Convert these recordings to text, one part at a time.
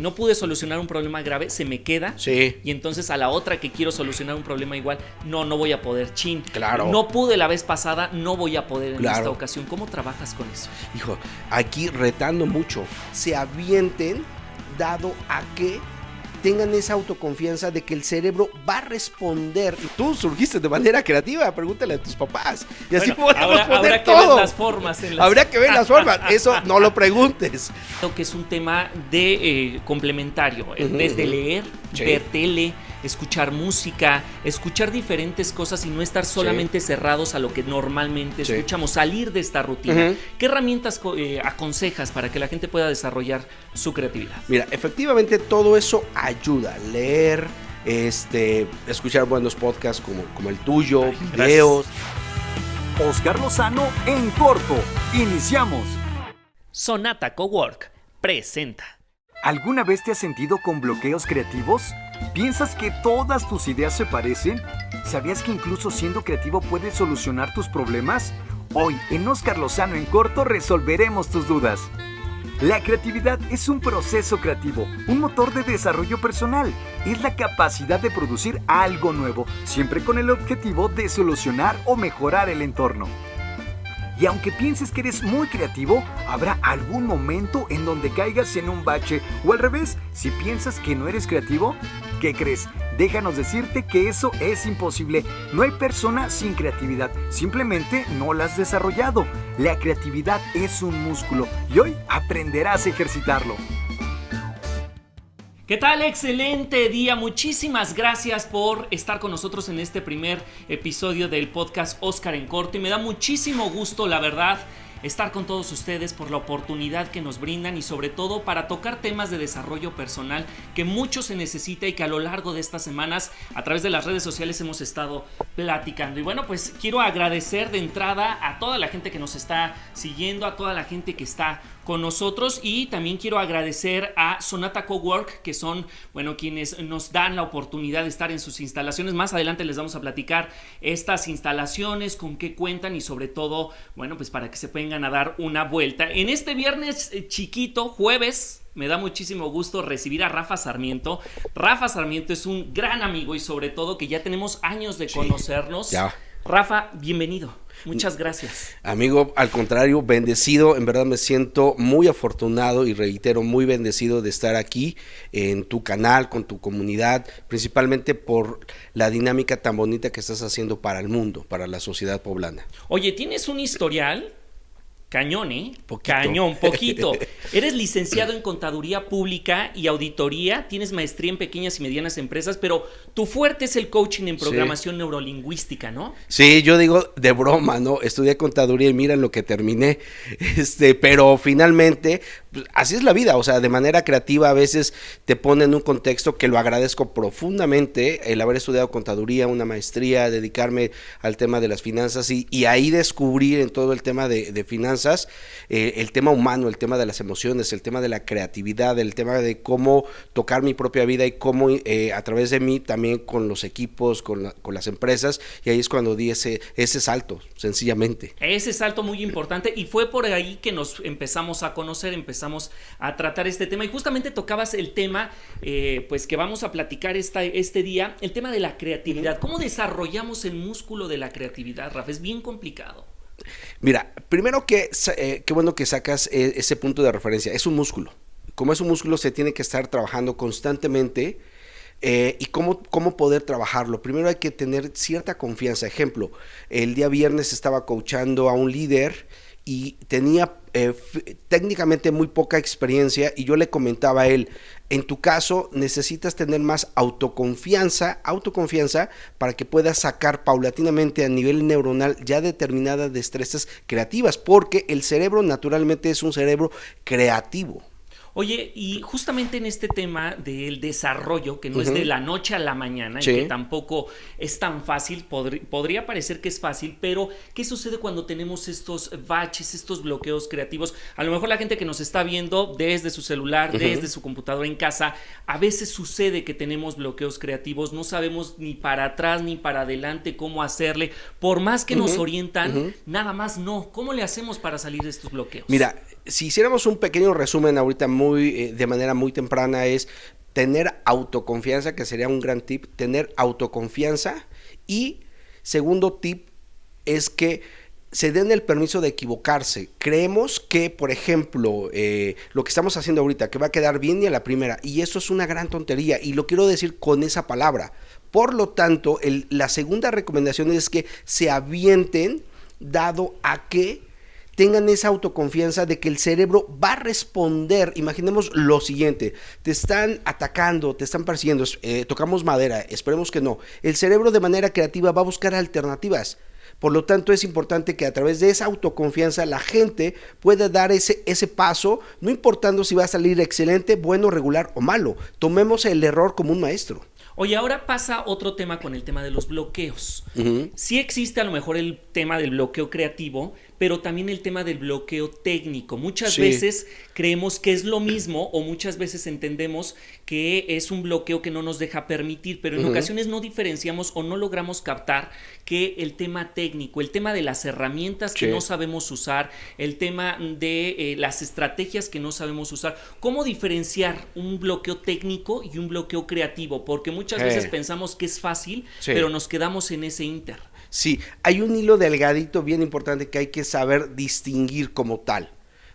No pude solucionar un problema grave, se me queda. Sí. Y entonces a la otra que quiero solucionar un problema igual, no voy a poder. Chin. Claro. No pude la vez pasada, no voy a poder en Claro. esta ocasión. ¿Cómo trabajas con eso? Hijo, aquí retando mucho, se avienten dado a que tengan esa autoconfianza de que el cerebro va a responder. Y tú surgiste de manera creativa, pregúntale a tus papás. Y así podemos poner habrá que todo. ver las formas. Habría que ver las formas, eso no lo preguntes. Creo que es un tema de complementario, desde leer, Sí. ver tele, escuchar música, escuchar diferentes cosas y no estar solamente cerrados a lo que normalmente Sí. escuchamos, salir de esta rutina. Ujú. ¿Qué herramientas aconsejas para que la gente pueda desarrollar su creatividad? Mira, efectivamente todo eso ayuda. Leer, escuchar buenos podcasts como el tuyo, Gracias. videos. Oscar Lozano en corto. Iniciamos. Sonata Cowork presenta. ¿Alguna vez te has sentido con bloqueos creativos? ¿Piensas que todas tus ideas se parecen? ¿Sabías que incluso siendo creativo puedes solucionar tus problemas? Hoy, en Oscar Lozano en corto, resolveremos tus dudas. La creatividad es un proceso creativo, un motor de desarrollo personal. Es la capacidad de producir algo nuevo, siempre con el objetivo de solucionar o mejorar el entorno. Y aunque pienses que eres muy creativo, habrá algún momento en donde caigas en un bache. O al revés, si piensas que no eres creativo, ¿qué crees? Déjanos decirte que eso es imposible. No hay persona sin creatividad, simplemente no la has desarrollado. La creatividad es un músculo y hoy aprenderás a ejercitarlo. ¿Qué tal? Excelente día. Muchísimas gracias por estar con nosotros en este primer episodio del podcast Oscar en corto. Y me da muchísimo gusto, la verdad, estar con todos ustedes por la oportunidad que nos brindan y sobre todo para tocar temas de desarrollo personal que mucho se necesita y que a lo largo de estas semanas a través de las redes sociales hemos estado platicando. Y bueno, pues quiero agradecer de entrada a toda la gente que nos está siguiendo, a toda la gente que está con nosotros y también quiero agradecer a Sonata Cowork, que son, bueno, quienes nos dan la oportunidad de estar en sus instalaciones. Más adelante les vamos a platicar estas instalaciones, con qué cuentan y sobre todo, bueno, pues para que se vengan a dar una vuelta. En este viernes chiquito, jueves, me da muchísimo gusto recibir a Rafa Sarmiento. Rafa Sarmiento es un gran amigo y sobre todo que ya tenemos años de conocernos. Ya. Rafa, bienvenido. Muchas gracias. Amigo, al contrario, bendecido, en verdad me siento muy afortunado y reitero, muy bendecido de estar aquí en tu canal, con tu comunidad, principalmente por la dinámica tan bonita que estás haciendo para el mundo, para la sociedad poblana. Oye, tienes un historial cañón, ¿eh? Poquito. Cañón, poquito. Eres licenciado en Contaduría Pública y Auditoría, tienes maestría en pequeñas y medianas empresas, pero tu fuerte es el coaching en programación neurolingüística, ¿no? Sí, yo digo de broma, ¿no? Estudié contaduría y mira lo que terminé, pero finalmente, pues, así es la vida, o sea, de manera creativa a veces te pone en un contexto que lo agradezco profundamente, el haber estudiado contaduría, una maestría, dedicarme al tema de las finanzas y ahí descubrir en todo el tema de finanzas, el tema humano, el tema de las emociones, el tema de la creatividad, el tema de cómo tocar mi propia vida y cómo a través de mí también con los equipos, con las empresas, y ahí es cuando di ese salto, sencillamente. Ese salto muy importante y fue por ahí que nos empezamos a conocer, empezamos a tratar este tema y justamente tocabas el tema pues que vamos a platicar este día, el tema de la creatividad. ¿Cómo desarrollamos el músculo de la creatividad, Rafa? Es bien complicado. Mira, primero qué bueno que sacas ese punto de referencia, es un músculo. Como es un músculo se tiene que estar trabajando constantemente y cómo poder trabajarlo. Primero hay que tener cierta confianza. Ejemplo, el día viernes estaba coachando a un líder y tenía técnicamente muy poca experiencia y yo le comentaba a él, en tu caso necesitas tener más autoconfianza para que puedas sacar paulatinamente a nivel neuronal ya determinadas destrezas creativas, porque el cerebro naturalmente es un cerebro creativo. Oye, y justamente en este tema del desarrollo, que no es de la noche a la mañana, Sí. y que tampoco es tan fácil, podría parecer que es fácil, pero ¿qué sucede cuando tenemos estos baches, estos bloqueos creativos? A lo mejor la gente que nos está viendo desde su celular, desde su computadora en casa, a veces sucede que tenemos bloqueos creativos, no sabemos ni para atrás ni para adelante cómo hacerle, por más que nos orientan, nada más no. ¿Cómo le hacemos para salir de estos bloqueos? Mira, si hiciéramos un pequeño resumen ahorita muy de manera muy temprana es tener autoconfianza, que sería un gran tip, tener autoconfianza. Y segundo tip es que se den el permiso de equivocarse. Creemos que, por ejemplo, lo que estamos haciendo ahorita, que va a quedar bien y a la primera, y eso es una gran tontería, y lo quiero decir con esa palabra. Por lo tanto, la segunda recomendación es que se avienten, dado a que tengan esa autoconfianza de que el cerebro va a responder. Imaginemos lo siguiente: te están atacando, te están persiguiendo, tocamos madera, esperemos que no. El cerebro de manera creativa va a buscar alternativas. Por lo tanto, es importante que a través de esa autoconfianza la gente pueda dar ese paso, no importando si va a salir excelente, bueno, regular o malo. Tomemos el error como un maestro. Oye, ahora pasa otro tema con el tema de los bloqueos. Sí existe a lo mejor el tema del bloqueo creativo, pero también el tema del bloqueo técnico. Muchas veces creemos que es lo mismo, o muchas veces entendemos que es un bloqueo que no nos deja permitir, pero en ocasiones no diferenciamos o no logramos captar que el tema técnico, el tema de las herramientas que no sabemos usar, el tema de las estrategias que no sabemos usar, cómo diferenciar un bloqueo técnico y un bloqueo creativo, porque muchas veces pensamos que es fácil, pero nos quedamos en ese inter. Sí, hay un hilo delgadito bien importante que hay que saber distinguir como tal,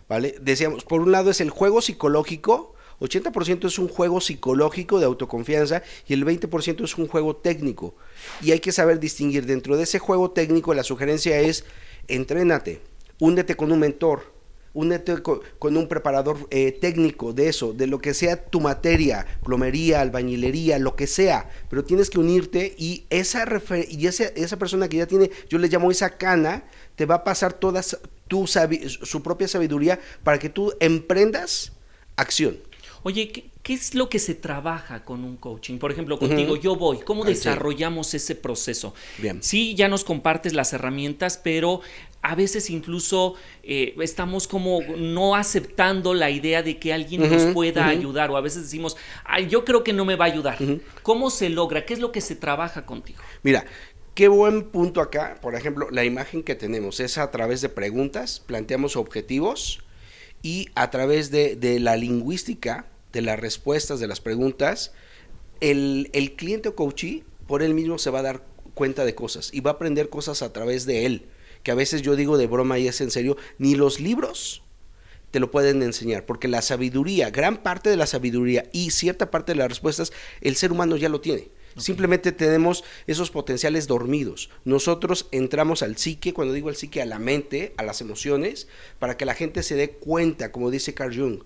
¿vale? Decíamos, por un lado es el juego psicológico, 80% es un juego psicológico de autoconfianza y el 20% es un juego técnico. Y hay que saber distinguir. Dentro de ese juego técnico, la sugerencia es: entrénate, únete con un mentor, únete con un preparador técnico de eso, de lo que sea tu materia, plomería, albañilería, lo que sea, pero tienes que unirte, y esa persona que ya tiene, yo le llamo esa cana, te va a pasar toda su propia sabiduría para que tú emprendas acción. Oye, ¿qué es lo que se trabaja con un coaching? Por ejemplo, contigo, yo voy. ¿Cómo desarrollamos ese proceso? Bien. Sí, ya nos compartes las herramientas, pero a veces incluso estamos como no aceptando la idea de que alguien nos pueda ayudar, o a veces decimos, ay, yo creo que no me va a ayudar. ¿Cómo se logra? ¿Qué es lo que se trabaja contigo? Mira, qué buen punto acá. Por ejemplo, la imagen que tenemos es a través de preguntas, planteamos objetivos, y a través de la lingüística, de las respuestas, de las preguntas, el cliente o coachee por él mismo se va a dar cuenta de cosas y va a aprender cosas a través de él, que a veces yo digo de broma y es en serio, ni los libros te lo pueden enseñar, porque la sabiduría, gran parte de la sabiduría y cierta parte de las respuestas, el ser humano ya lo tiene. Simplemente tenemos esos potenciales dormidos. Nosotros entramos al psique, cuando digo al psique, a la mente, a las emociones, para que la gente se dé cuenta, como dice Carl Jung,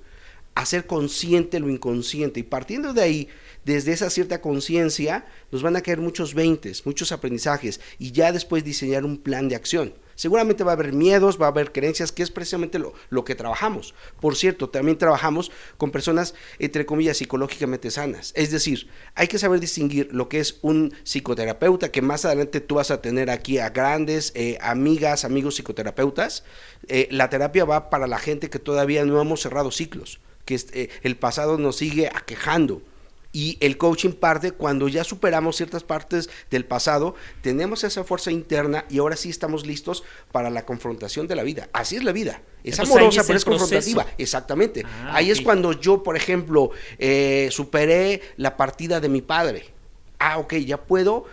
hacer consciente lo inconsciente, y partiendo de ahí, desde esa cierta conciencia, nos van a caer muchos veintes, muchos aprendizajes, y ya después diseñar un plan de acción. Seguramente va a haber miedos, va a haber creencias, que es precisamente lo que trabajamos. Por cierto, también trabajamos con personas, entre comillas, psicológicamente sanas. Es decir, hay que saber distinguir lo que es un psicoterapeuta, que más adelante tú vas a tener aquí a grandes amigas, amigos psicoterapeutas. La terapia va para la gente que todavía no hemos cerrado ciclos, que el pasado nos sigue aquejando. Y el coaching parte cuando ya superamos ciertas partes del pasado, tenemos esa fuerza interna y ahora sí estamos listos para la confrontación de la vida. Así es la vida, es amorosa, pero es confrontativa. Exactamente. Ahí es cuando yo, por ejemplo, superé la partida de mi padre. Ok, ya puedo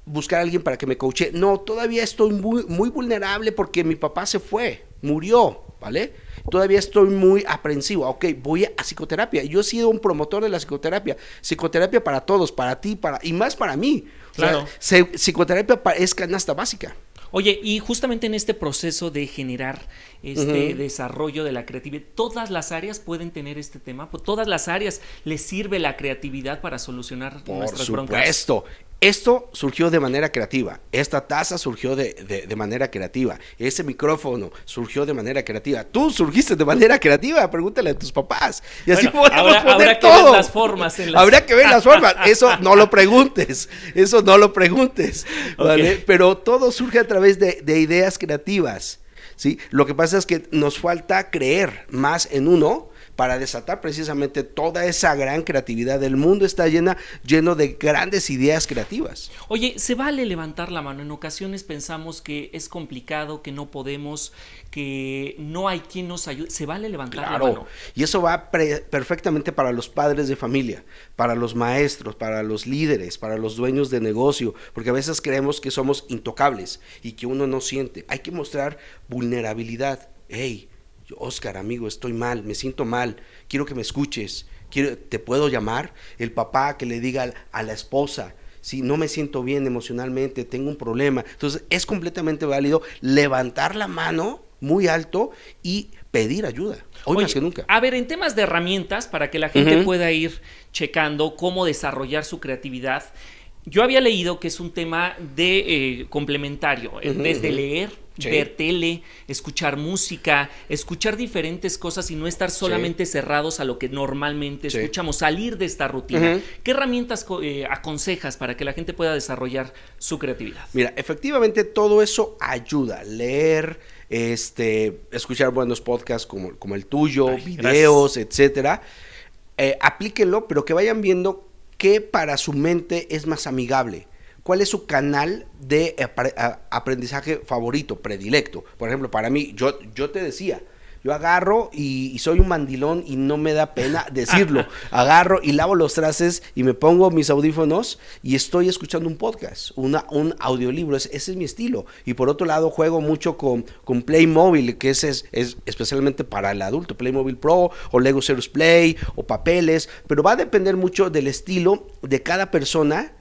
buscar a alguien para que me coache. No, todavía estoy muy vulnerable porque mi papá se fue, murió, ¿vale? Todavía estoy muy aprensivo. Ok, voy a psicoterapia. Yo he sido un promotor de la psicoterapia. Psicoterapia para todos, para ti, y más para mí. Claro. O sea, psicoterapia es canasta básica. Oye, y justamente en este proceso de generar este desarrollo de la creatividad, ¿todas las áreas pueden tener este tema? ¿Todas las áreas les sirve la creatividad para solucionar nuestras broncas? Por supuesto. Esto surgió de manera creativa, esta taza surgió de manera creativa, ese micrófono surgió de manera creativa, tú surgiste de manera creativa, pregúntale a tus papás. Y así podemos poner habrá todo. Que ver las formas. Habrá que ver las formas, eso no lo preguntes, ¿vale? Pero todo surge a través de ideas creativas, ¿sí? Lo que pasa es que nos falta creer más en uno para desatar precisamente toda esa gran creatividad. El mundo está lleno de grandes ideas creativas. Oye, ¿se vale levantar la mano? En ocasiones pensamos que es complicado, que no podemos, que no hay quien nos ayude. ¿Se vale levantar la mano? Y eso va perfectamente para los padres de familia, para los maestros, para los líderes, para los dueños de negocio, porque a veces creemos que somos intocables y que uno no siente. Hay que mostrar vulnerabilidad. Hey, Oscar, amigo, estoy mal, me siento mal, quiero que me escuches, ¿te puedo llamar? El papá que le diga a la esposa, si no me siento bien emocionalmente, tengo un problema. Entonces es completamente válido levantar la mano muy alto y pedir ayuda, hoy más que nunca. A ver, en temas de herramientas, para que la gente pueda ir checando cómo desarrollar su creatividad, yo había leído que es un tema de complementario, desde leer, ver tele, escuchar música, escuchar diferentes cosas y no estar solamente cerrados a lo que normalmente escuchamos, salir de esta rutina. ¿Qué herramientas aconsejas para que la gente pueda desarrollar su creatividad? Mira, efectivamente todo eso ayuda. Leer, escuchar buenos podcasts como el tuyo, videos, etcétera. Aplíquenlo, pero que vayan viendo qué para su mente es más amigable. ¿Cuál es su canal de aprendizaje favorito, predilecto? Por ejemplo, para mí, yo te decía, yo agarro y soy un mandilón y no me da pena decirlo. Agarro y lavo los trastes y me pongo mis audífonos y estoy escuchando un podcast, un audiolibro. Ese es mi estilo. Y por otro lado, juego mucho con Playmobil, que es especialmente para el adulto. Playmobil Pro o Lego Serious Play o papeles. Pero va a depender mucho del estilo de cada persona.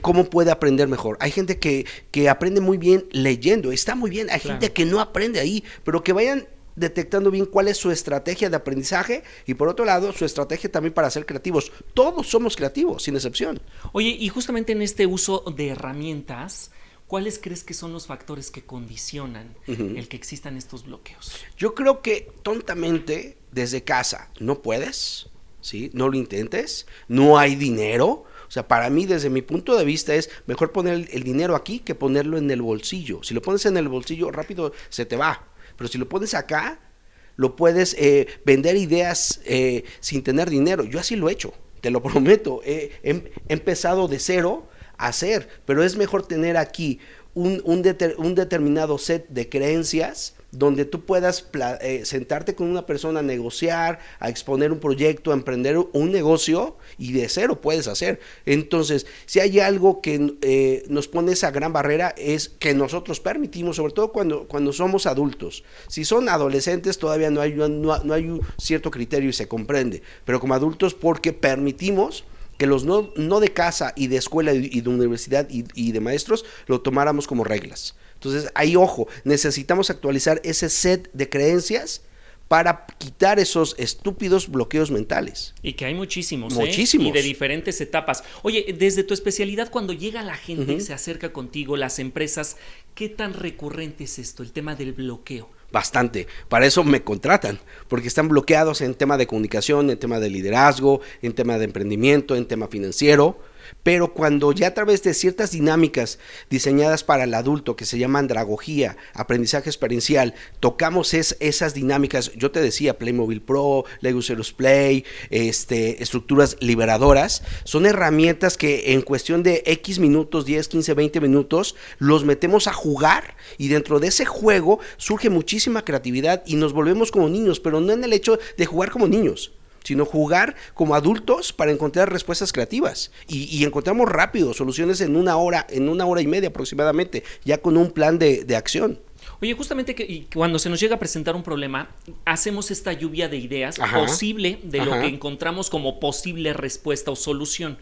Cómo puede aprender mejor. Hay gente que aprende muy bien leyendo, está muy bien. Hay gente que no aprende ahí, pero que vayan detectando bien cuál es su estrategia de aprendizaje y por otro lado su estrategia también para ser creativos. Todos somos creativos, sin excepción. Oye, y justamente en este uso de herramientas, ¿cuáles crees que son los factores que condicionan el que existan estos bloqueos? Yo creo que tontamente desde casa no puedes, ¿sí? No lo intentes, no hay dinero. O sea, para mí, desde mi punto de vista, es mejor poner el dinero aquí que ponerlo en el bolsillo. Si lo pones en el bolsillo, rápido se te va. Pero si lo pones acá, lo puedes vender ideas sin tener dinero. Yo así lo he hecho, te lo prometo. He empezado de cero a hacer, pero es mejor tener aquí un determinado set de creencias donde tú puedas sentarte con una persona a negociar, a exponer un proyecto, a emprender un negocio y de cero puedes hacer. Entonces, si hay algo que nos pone esa gran barrera es que nosotros permitimos, sobre todo cuando somos adultos. Si son adolescentes todavía no hay un cierto criterio y se comprende, pero como adultos porque permitimos que los no de casa y de escuela y de universidad y de maestros lo tomáramos como reglas. Entonces, ahí ojo, necesitamos actualizar ese set de creencias para quitar esos estúpidos bloqueos mentales. Y que hay muchísimos, muchísimos. Y de diferentes etapas. Oye, desde tu especialidad, cuando llega la gente, se acerca contigo, las empresas, ¿qué tan recurrente es esto, el tema del bloqueo? Bastante, para eso me contratan, porque están bloqueados en tema de comunicación, en tema de liderazgo, en tema de emprendimiento, en tema financiero. Pero cuando ya a través de ciertas dinámicas diseñadas para el adulto que se llaman andragogía, aprendizaje experiencial, tocamos esas dinámicas, yo te decía Playmobil Pro, Lego Serious Play, estructuras liberadoras, son herramientas que en cuestión de X minutos, 10, 15, 20 minutos, los metemos a jugar y dentro de ese juego surge muchísima creatividad y nos volvemos como niños, pero no en el hecho de jugar como niños, sino jugar como adultos para encontrar respuestas creativas y encontramos rápido soluciones en una hora y media aproximadamente, ya con un plan de acción. Oye, justamente cuando se nos llega a presentar un problema, hacemos esta lluvia de ideas posible de lo que encontramos como posible respuesta o solución.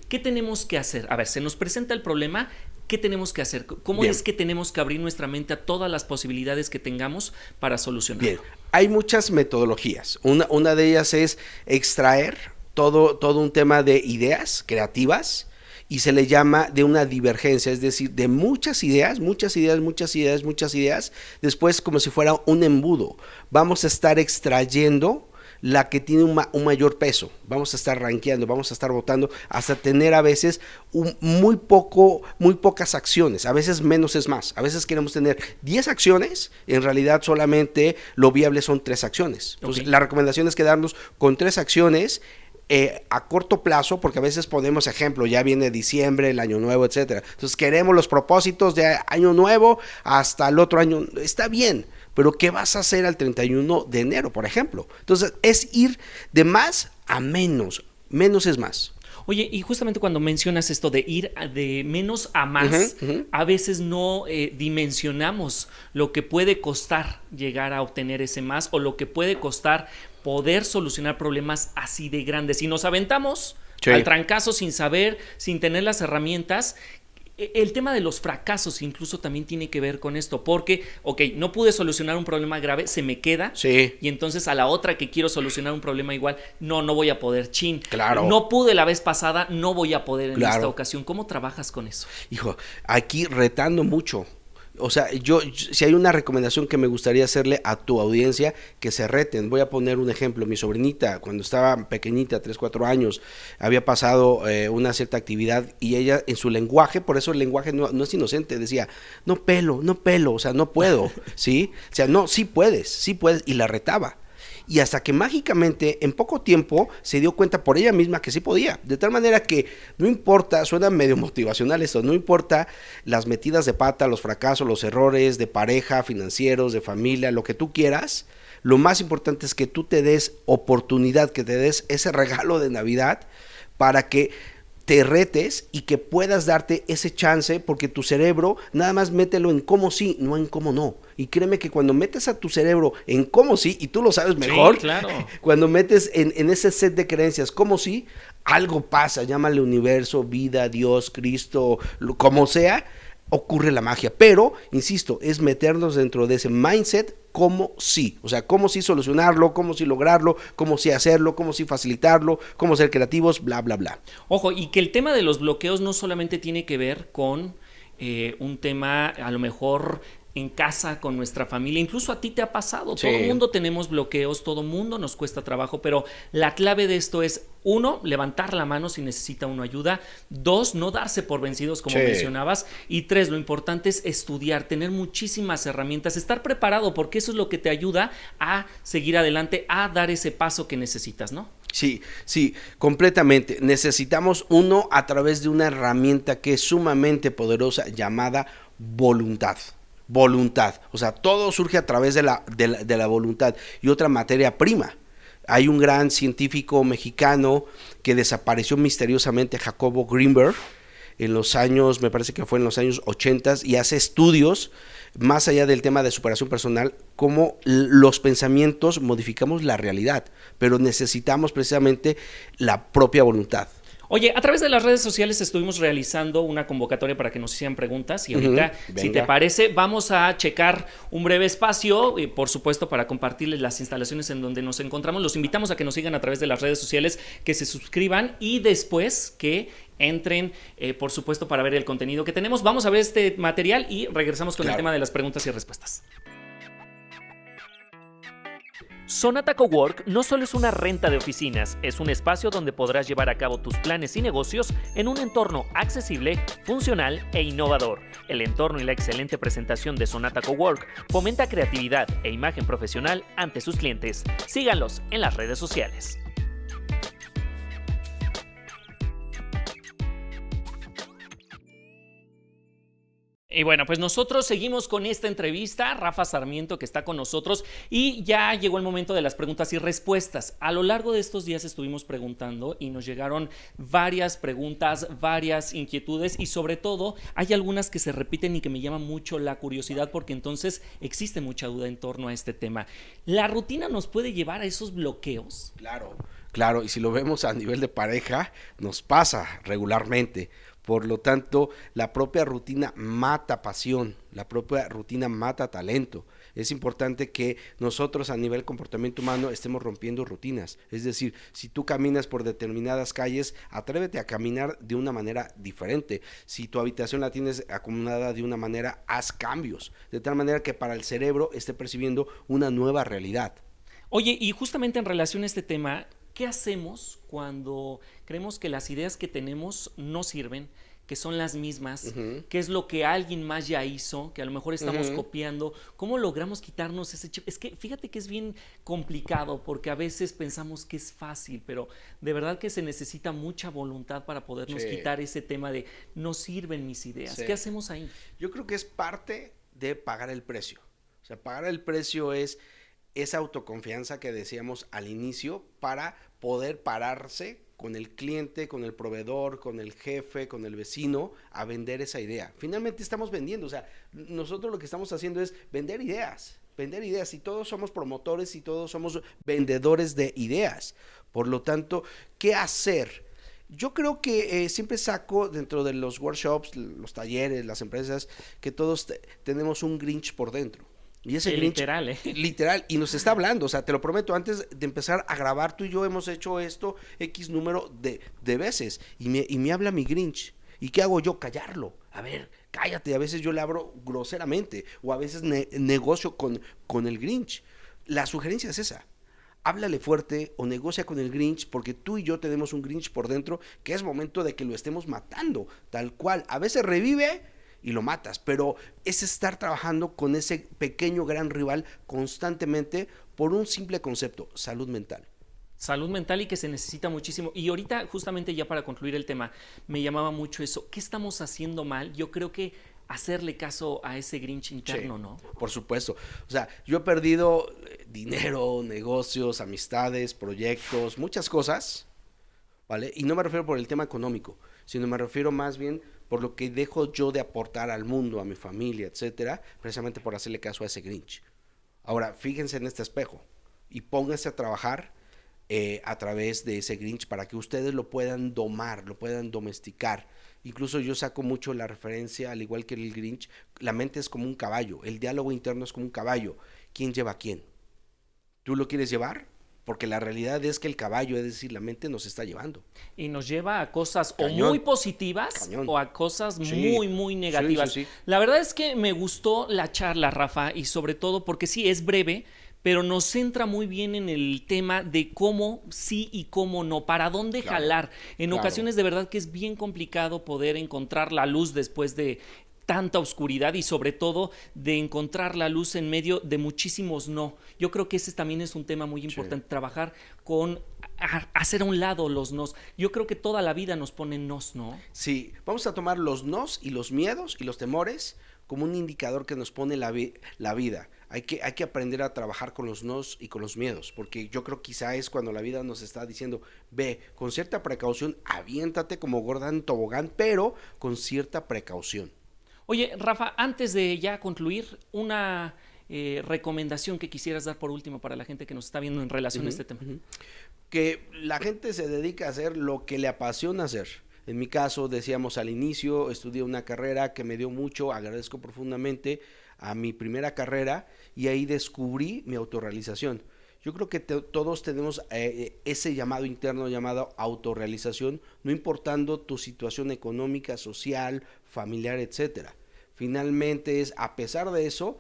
¿Qué tenemos que hacer? A ver, se nos presenta el problema, ¿qué tenemos que hacer? ¿Cómo es que tenemos que abrir nuestra mente a todas las posibilidades que tengamos para solucionarlo? Bien, hay muchas metodologías. Una de ellas es extraer todo un tema de ideas creativas y se le llama de una divergencia, es decir, de muchas ideas, después como si fuera un embudo. Vamos a estar extrayendo la que tiene un mayor peso. Vamos a estar rankeando, vamos a estar votando hasta tener a veces muy pocas acciones. A veces menos es más. A veces queremos tener 10 acciones, en realidad solamente lo viable son 3 acciones. Entonces, la recomendación es quedarnos con 3 acciones a corto plazo, porque a veces ponemos ejemplo, ya viene diciembre, el año nuevo, etcétera. Entonces queremos los propósitos de año nuevo hasta el otro año. Está bien, pero ¿qué vas a hacer al 31 de enero, por ejemplo? Entonces es ir de más a menos. Menos es más. Oye, y justamente cuando mencionas esto de ir de menos a más, a veces no dimensionamos lo que puede costar llegar a obtener ese más o lo que puede costar poder solucionar problemas así de grandes. Y nos aventamos al trancazo sin saber, sin tener las herramientas. El tema de los fracasos incluso también tiene que ver con esto, porque, no pude solucionar un problema grave, se me queda, y entonces a la otra que quiero solucionar un problema igual, no voy a poder, Claro. No pude la vez pasada, no voy a poder en esta ocasión. ¿Cómo trabajas con eso? Hijo, aquí retando mucho. O sea, si hay una recomendación que me gustaría hacerle a tu audiencia, que se reten. Voy a poner un ejemplo. Mi sobrinita, cuando estaba pequeñita, 3, 4 años, había pasado una cierta actividad y ella en su lenguaje, por eso el lenguaje no es inocente, decía, no pelo, o sea, no puedo, ¿sí? O sea, no, sí puedes, y la retaba. Y hasta que mágicamente en poco tiempo se dio cuenta por ella misma que sí podía, de tal manera que no importa, suena medio motivacional esto, no importa las metidas de pata, los fracasos, los errores de pareja, financieros, de familia, lo que tú quieras, lo más importante es que tú te des oportunidad, que te des ese regalo de Navidad para que te retes y que puedas darte ese chance, porque tu cerebro nada más mételo en cómo sí, no en cómo no. Y créeme que cuando metes a tu cerebro en cómo sí, y tú lo sabes mejor, sí, claro. Cuando metes en ese set de creencias cómo sí, algo pasa, llámale universo, vida, Dios, Cristo, como sea, ocurre la magia. Pero, insisto, es meternos dentro de ese mindset cómo sí, o sea, cómo sí solucionarlo, cómo sí lograrlo, cómo sí hacerlo, cómo sí facilitarlo, cómo ser creativos, bla, bla, bla. Ojo, y que el tema de los bloqueos no solamente tiene que ver con un tema a lo mejor en casa, con nuestra familia, incluso a ti te ha pasado, todo el mundo tenemos bloqueos, todo el mundo nos cuesta trabajo, pero la clave de esto es, 1, levantar la mano si necesita uno ayuda, 2, no darse por vencidos como mencionabas, y 3, lo importante es estudiar, tener muchísimas herramientas, estar preparado, porque eso es lo que te ayuda a seguir adelante, a dar ese paso que necesitas, ¿no? Sí, completamente. Necesitamos uno a través de una herramienta que es sumamente poderosa llamada voluntad. O sea, todo surge a través de la voluntad. Y otra materia prima. Hay un gran científico mexicano que desapareció misteriosamente, Jacobo Greenberg, en los años, me parece que fue en los años 80, y hace estudios más allá del tema de superación personal, cómo los pensamientos modificamos la realidad, pero necesitamos precisamente la propia voluntad. Oye, a través de las redes sociales estuvimos realizando una convocatoria para que nos hicieran preguntas y ahorita, si te parece, vamos a checar un breve espacio, por supuesto, para compartirles las instalaciones en donde nos encontramos. Los invitamos a que nos sigan a través de las redes sociales, que se suscriban y después que entren, por supuesto, para ver el contenido que tenemos. Vamos a ver este material y regresamos con el tema de las preguntas y respuestas. Sonata Cowork no solo es una renta de oficinas, es un espacio donde podrás llevar a cabo tus planes y negocios en un entorno accesible, funcional e innovador. El entorno y la excelente presentación de Sonata Cowork fomenta creatividad e imagen profesional ante sus clientes. Síganlos en las redes sociales. Y bueno, pues nosotros seguimos con esta entrevista, Rafa Sarmiento que está con nosotros y ya llegó el momento de las preguntas y respuestas. A lo largo de estos días estuvimos preguntando y nos llegaron varias preguntas, varias inquietudes y sobre todo hay algunas que se repiten y que me llaman mucho la curiosidad porque entonces existe mucha duda en torno a este tema. ¿La rutina nos puede llevar a esos bloqueos? Claro, y si lo vemos a nivel de pareja, nos pasa regularmente. Por lo tanto, la propia rutina mata pasión, la propia rutina mata talento. Es importante que nosotros a nivel comportamiento humano estemos rompiendo rutinas. Es decir, si tú caminas por determinadas calles, atrévete a caminar de una manera diferente. Si tu habitación la tienes acomodada de una manera, haz cambios, de tal manera que para el cerebro esté percibiendo una nueva realidad. Oye, y justamente en relación a este tema, ¿qué hacemos cuando creemos que las ideas que tenemos no sirven, que son las mismas, qué es lo que alguien más ya hizo, que a lo mejor estamos copiando? ¿Cómo logramos quitarnos ese chip? Es que fíjate que es bien complicado porque a veces pensamos que es fácil, pero de verdad que se necesita mucha voluntad para podernos quitar ese tema de no sirven mis ideas. ¿Qué hacemos ahí? Yo creo que es parte de pagar el precio. O sea, pagar el precio es esa autoconfianza que decíamos al inicio para poder pararse con el cliente, con el proveedor, con el jefe, con el vecino, a vender esa idea. Finalmente estamos vendiendo, o sea, nosotros lo que estamos haciendo es vender ideas, y todos somos promotores y todos somos vendedores de ideas. Por lo tanto, ¿qué hacer? Yo creo que siempre saco dentro de los workshops, los talleres, las empresas, que todos tenemos un Grinch por dentro. Y ese Grinch, literal, literal, y nos está hablando, o sea, te lo prometo, antes de empezar a grabar, tú y yo hemos hecho esto X número de veces, y me habla mi Grinch, ¿y qué hago yo? Callarlo, a ver, cállate, a veces yo le abro groseramente, o a veces negocio con el Grinch. La sugerencia es esa, háblale fuerte o negocia con el Grinch, porque tú y yo tenemos un Grinch por dentro, que es momento de que lo estemos matando, tal cual, a veces revive y lo matas, pero es estar trabajando con ese pequeño gran rival constantemente por un simple concepto, salud mental. Salud mental, y que se necesita muchísimo. Y ahorita, justamente ya para concluir el tema, me llamaba mucho eso. ¿Qué estamos haciendo mal? Yo creo que hacerle caso a ese Grinch interno, Sí, ¿no? por supuesto. O sea, yo he perdido dinero, negocios, amistades, proyectos, muchas cosas, ¿vale? Y no me refiero por el tema económico, sino me refiero más bien por lo que dejo yo de aportar al mundo, a mi familia, etcétera, precisamente por hacerle caso a ese Grinch. Ahora, fíjense en este espejo y pónganse a trabajar a través de ese Grinch para que ustedes lo puedan domar, lo puedan domesticar. Incluso yo saco mucho la referencia, al igual que el Grinch, la mente es como un caballo, el diálogo interno es como un caballo. ¿Quién lleva a quién? ¿Tú lo quieres llevar? Porque la realidad es que el caballo, es decir, la mente nos está llevando. Y nos lleva a cosas Cañón. o muy positivas Cañón. o a cosas Sí. muy negativas. Sí. La verdad es que me gustó la charla, Rafa, y sobre todo porque sí, es breve, pero nos centra muy bien en el tema de cómo sí y cómo no, para dónde jalar. En ocasiones de verdad que es bien complicado poder encontrar la luz después de tanta oscuridad, y sobre todo de encontrar la luz en medio de muchísimos no. Yo creo que ese también es un tema muy importante, trabajar con hacer a un lado los nos. Yo creo que toda la vida nos ponen nos, ¿no? Sí, vamos a tomar los nos y los miedos y los temores como un indicador que nos pone la vida. Hay que aprender a trabajar con los nos y con los miedos, porque yo creo que quizá es cuando la vida nos está diciendo, ve, con cierta precaución, aviéntate como gorda en tobogán, pero con cierta precaución. Oye, Rafa, antes de ya concluir, una recomendación que quisieras dar por último para la gente que nos está viendo en relación a este tema. Que la gente se dedica a hacer lo que le apasiona hacer. En mi caso, decíamos al inicio, estudié una carrera que me dio mucho, agradezco profundamente a mi primera carrera, y ahí descubrí mi autorrealización. Yo creo que todos tenemos ese llamado interno llamado autorrealización, no importando tu situación económica, social, familiar, etcétera. Finalmente es, a pesar de eso,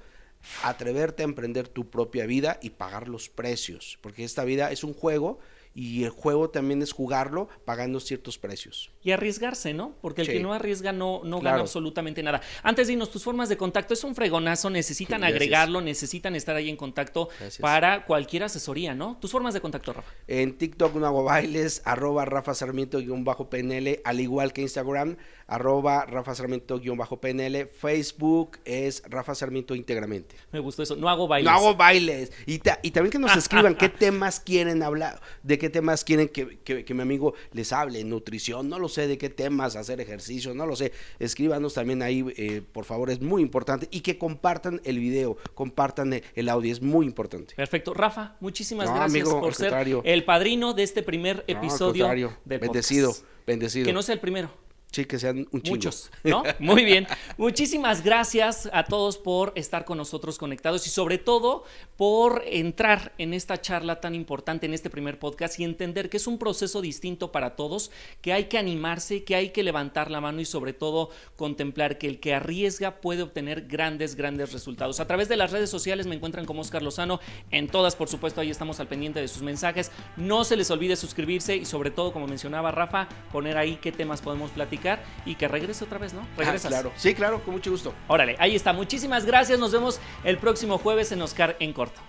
atreverte a emprender tu propia vida y pagar los precios, porque esta vida es un juego, y el juego también es jugarlo pagando ciertos precios. Y arriesgarse, ¿no? Porque el Sí. que no arriesga no Claro. gana absolutamente nada. Antes de irnos, tus formas de contacto, es un fregonazo, necesitan Gracias. agregarlo, necesitan estar ahí en contacto Gracias. para cualquier asesoría, ¿no? Tus formas de contacto, Rafa. En TikTok no hago bailes, @Rafa Sarmiento_PNL, al igual que Instagram, @Rafa Sarmiento_PNL, Facebook es Rafa Sarmiento íntegramente. Me gustó eso. No hago bailes. No hago bailes. Y también que nos escriban qué temas quieren hablar, de qué temas quieren que mi amigo les hable, nutrición, no lo sé, de qué temas, hacer ejercicio, no lo sé. Escríbanos también ahí, por favor, es muy importante. Y que compartan el video, compartan el audio, es muy importante. Perfecto. Rafa, muchísimas No, gracias amigo, por al ser contrario. el padrino de este primer No, al episodio contrario. del Bendecido, podcast. bendecido. Que no sea el primero. Sí, que sean un chingo. Muchos, ¿no? Muy bien. Muchísimas gracias a todos por estar con nosotros conectados y sobre todo por entrar en esta charla tan importante, en este primer podcast y entender que es un proceso distinto para todos, que hay que animarse, que hay que levantar la mano y sobre todo contemplar que el que arriesga puede obtener grandes resultados. A través de las redes sociales me encuentran como Oscar Lozano, en todas, por supuesto, ahí estamos al pendiente de sus mensajes. No se les olvide suscribirse y sobre todo, como mencionaba Rafa, poner ahí qué temas podemos platicar y que regrese otra vez, ¿no? ¿Regresas? Claro. Sí, claro, con mucho gusto. Órale, ahí está. Muchísimas gracias. Nos vemos el próximo jueves en Oscar en Corto.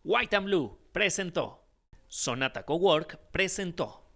White and Blue presentó. Sonata Cowork presentó.